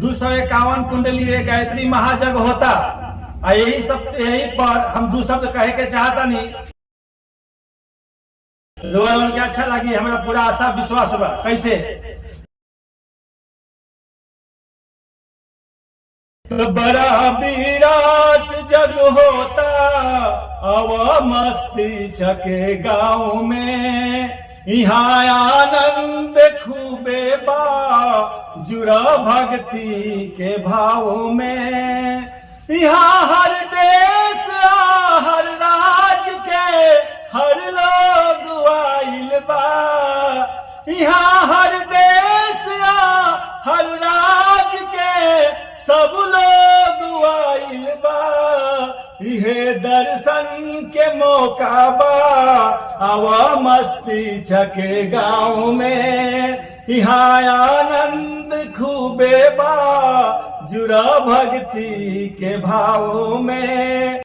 251 कुंडली गायत्री महाजग होता। यही पर हम दो शब्द कहे के चाहता नहीं, लोगों के अच्छा लगी, हमारा पूरा आशा विश्वास बा। कैसे बड़ा विराट जग होता, अब मस्ती छके गाँव में, यहाँ आनंद खूबे बा, जुड़ा भक्ति के भाव में। यहाँ हर देश हर राज के हर लोग आइल बा, यहाँ हर देश हर राज के सब लोग आइल बा। इहे दर्शन के मौका बा, आवा मस्ती छके गाँव में, यहाँ आनंद खूबे बा, जुड़ा भक्ति के भाव में।